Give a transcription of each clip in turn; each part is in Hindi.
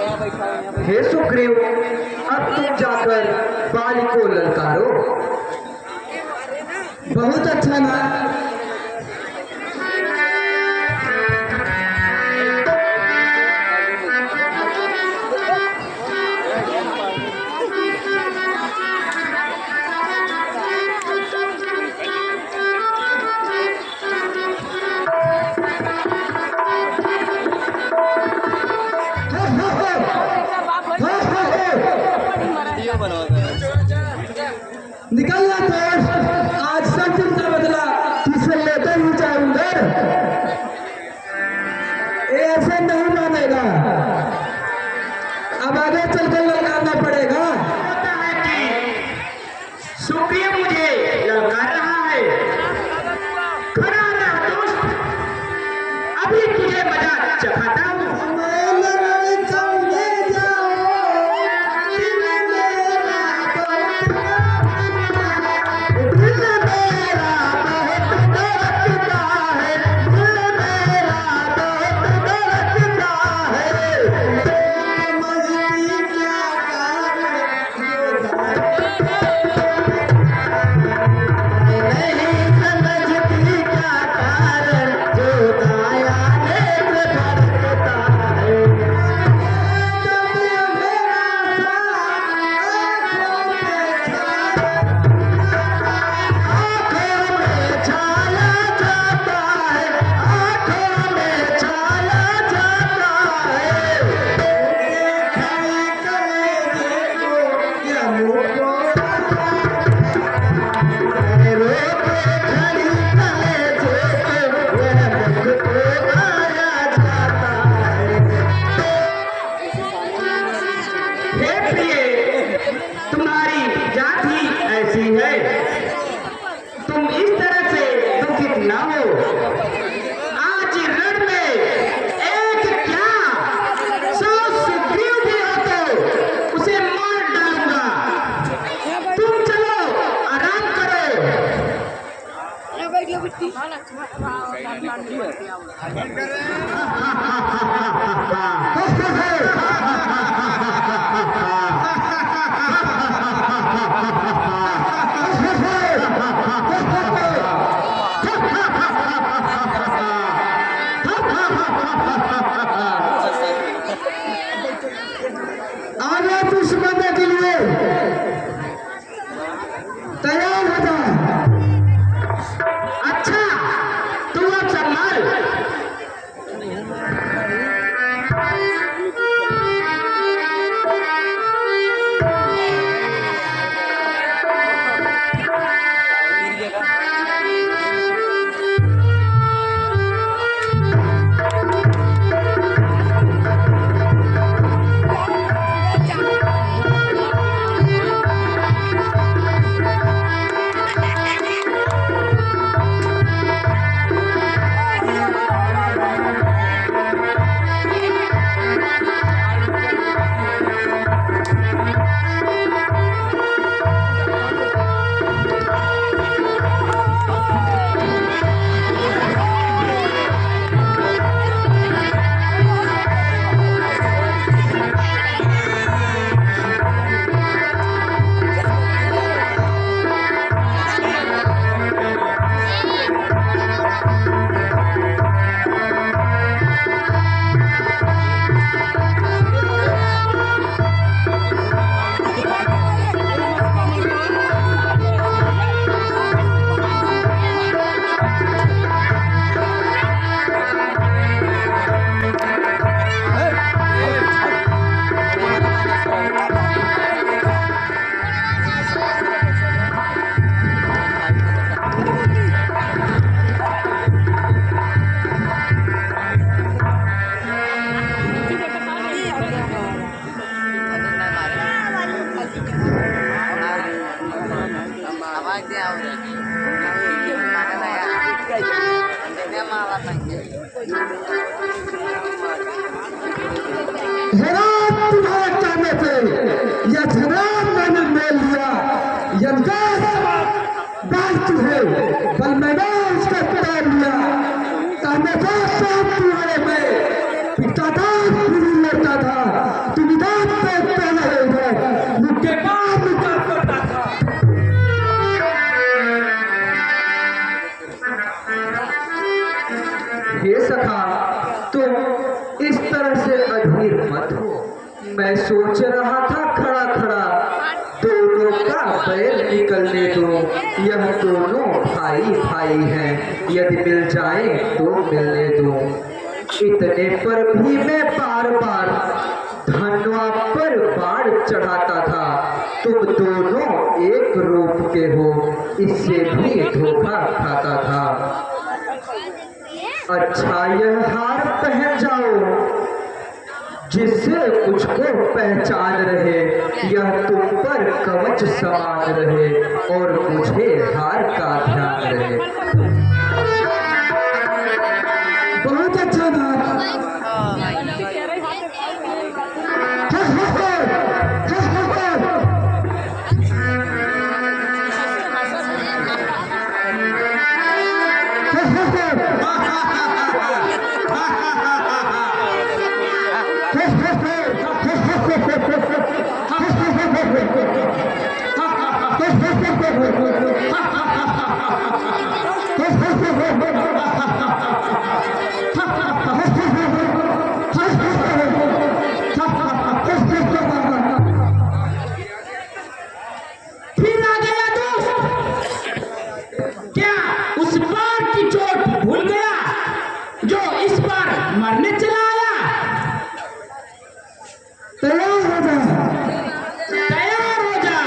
हे सुग्रीव, अब तुम जाकर बाली को ललकारो। बहुत अच्छा ना। निकलना तो आज सब चिंता बदला, तुझसे लेकर ही जाऊंगा। ये ऐसे नहीं मानेगा, अब आगे चलकर ललकारना पड़ेगा। होता है कि सुग्रीव मुझे ललकार रहा है। खड़ा रह दोस्त, अभी तुझे मजा चखाता हूँ। तुम्हारी जात ही ऐसी है, तुम इस तरह से दुखित न हो। आज रण में एक क्या 100 सुग्रीव भी हो तो उसे मार डालूंगा। तुम चलो आराम करो। आगे दुश्मन के लिए तैयार हो जा। अच्छा, तू अब संभाल। हेरात तुम्हारे कहने पे यह जनाब मैंने ले लिया। बात है बल मैंने उसका पकड़ लिया। कहने का सब तुम्हारे में पिता था, लेता था। मत हो। मैं सोच रहा था खड़ा खड़ा दोनों का बैर निकलने दो। यह दोनों भाई भाई हैं, यदि मिल जाए तो मिलने दो। इतने पर भी मैं बार बार धनवा पर बाढ़ चढ़ाता था। तुम दोनों एक रूप के हो, इससे भी धोखा खाता था। अच्छा यह हार पहन जाओ जिससे मुझको पहचान रहे। यह तुम पर कवच समान रहे और मुझे हार का ध्यान रहे। बहुत अच्छा था। मरने चला आया। तैयार हो जा, तैयार हो जा।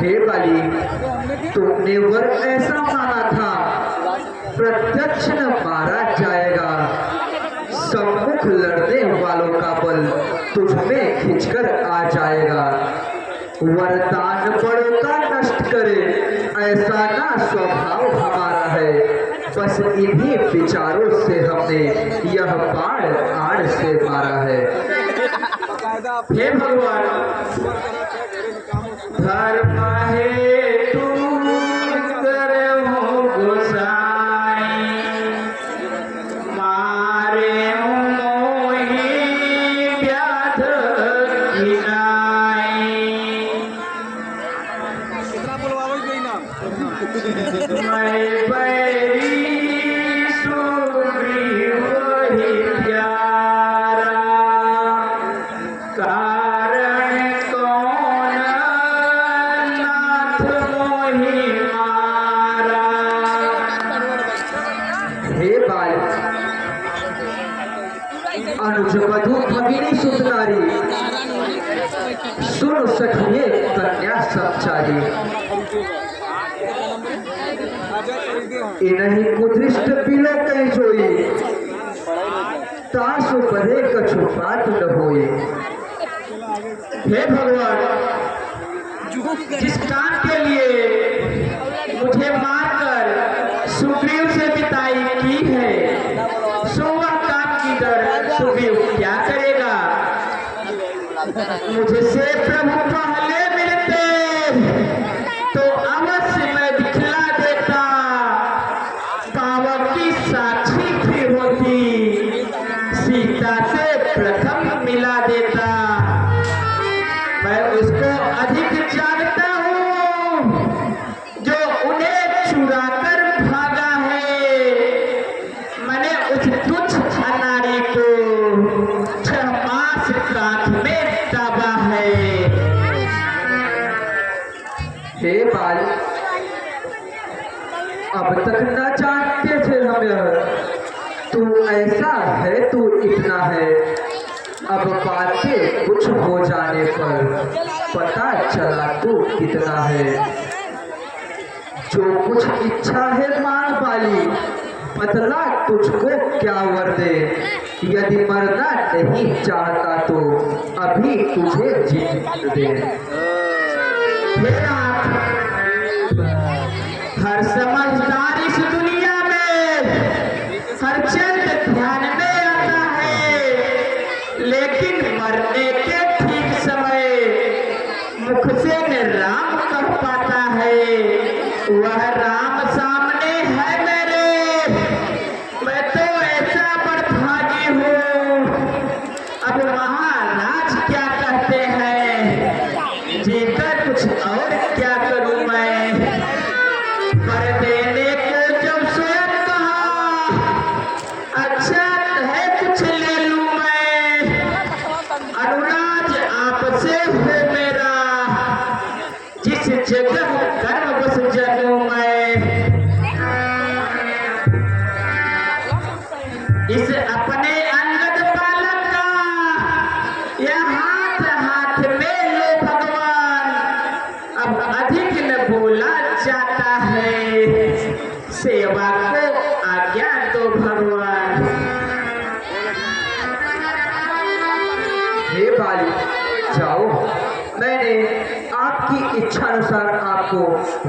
हे बाली, तुमने वर ऐसा माना था, प्रत्यक्ष न मारा जाएगा। सम्मुख लड़ने वालों का बल तुझ में खिंचकर आ जाएगा। वरदान बड़ों का नष्ट करे, ऐसा ना स्वभाव हमारा है। बस इन्हीं विचारों से हमने यह बाण आड़ से मारा है। हे भगवान, धर्म हेतु करहु गोसाई, मारे मोहि व्याध गिनाई। मैं बैरी सुग्रीव ही प्यारा, कारण कौन नाथ मोहि मारा। हे बाल, अनुज वधु भगिनी सुत नारी, सुन सखिए कन्या सच्चारी। इन्हीं कुदृष्ट बिलो कहीं जोई, तासु बधे कछु बात न होई। हे भगवान, जिस काम के लिए मुझे मारकर सुग्रीव से विदाई की है, सो वह काम की दर सुग्रीव क्या करेगा। मुझसे प्रभु पहले मिलते तो अवश्य मैं दिखला देता, पावक की साक्षी भी होती, सीता से प्रथम मिला देता। मैं उसको अधिक जानता हूँ जो उन्हें चुरा कर भागा है। मैंने उस तुच्छ अनाड़ी को 6 मास कांख में दाबा है। हे बाल, अब तक न जानते थे हम यह, तू ऐसा है तू इतना है। अब बातें कुछ हो जाने पर पता चला तू कितना है। जो कुछ इच्छा है मांग वाली, बदला तुझको क्या वर दे। यदि मरना नहीं चाहता तो अभी तुझे जीने दे। मेरा हर समझदार इस दुनिया में हर चंद ध्यान में आता है, लेकिन मरने के ठीक समय मुख से न राम कह पाता है। वह राम सामने है मेरे, मैं तो ऐसा बड़भागी हूँ। अब महाराज क्या कहते हैं, जीकर कुछ और क्या करूँ मैं। कर देने को जब स्वयं कहा, अच्छा है कुछ ले लूं मैं। अनुराज आपसे हो मेरा, जिस जगह कर्म बस जगू मैं। इस अपने अंगद बालक का यह हाथ हाथ में लो भगवान। अब अधिक न बोला जाता है, सेवा को आज्ञा दो भगवान। हे बाली, जाओ, मैंने आपकी इच्छा अनुसार आपको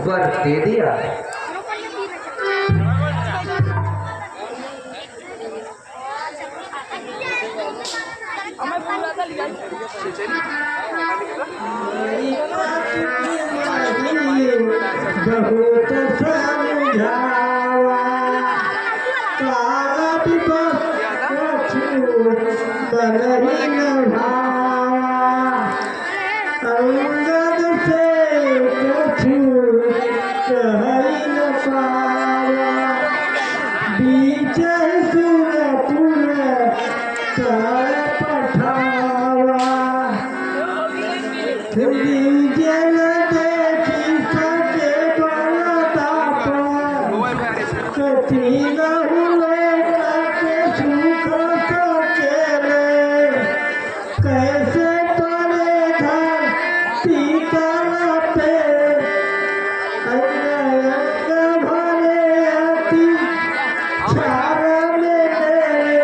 वर दे दिया। बहुत समझावा, कावत कछु बनहि न भावा। अंगद से कछु कहहि न पावा, बीच सुरपुर कर पठावा। जल देखी सके बलताप, कथी नहु के सुख सकेले। कैसे तोरे घर टीकल पे, अंग भरे अति छार में मेरे।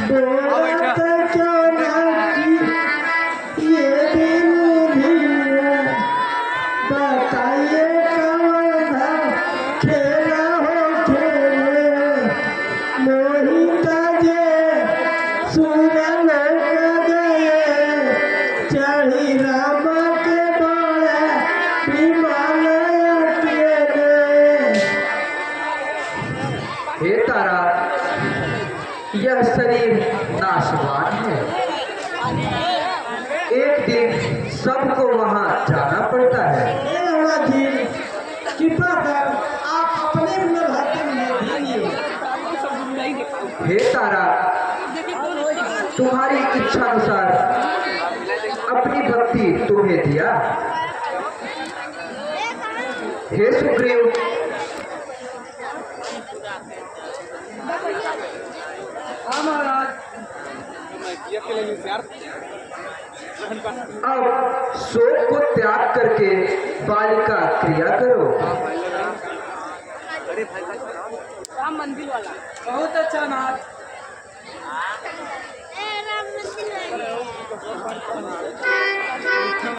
बोलत क्यों न की ये दिन भी शरीर नाशवान है। एक दिन सबको वहां जाना पड़ता है। जी कृपा कर आप अपने हुनर हाथ में दीजिए। हे तारा, तुम्हारी इच्छा अनुसार अपनी भक्ति तुम्हें दिया। हे सुग्रीव, हाँ महाराज। अब शोक को त्याग करके बालिका क्रिया करो। राम मंदिर वाला बहुत अच्छा नाथ। राम मंदिर वाला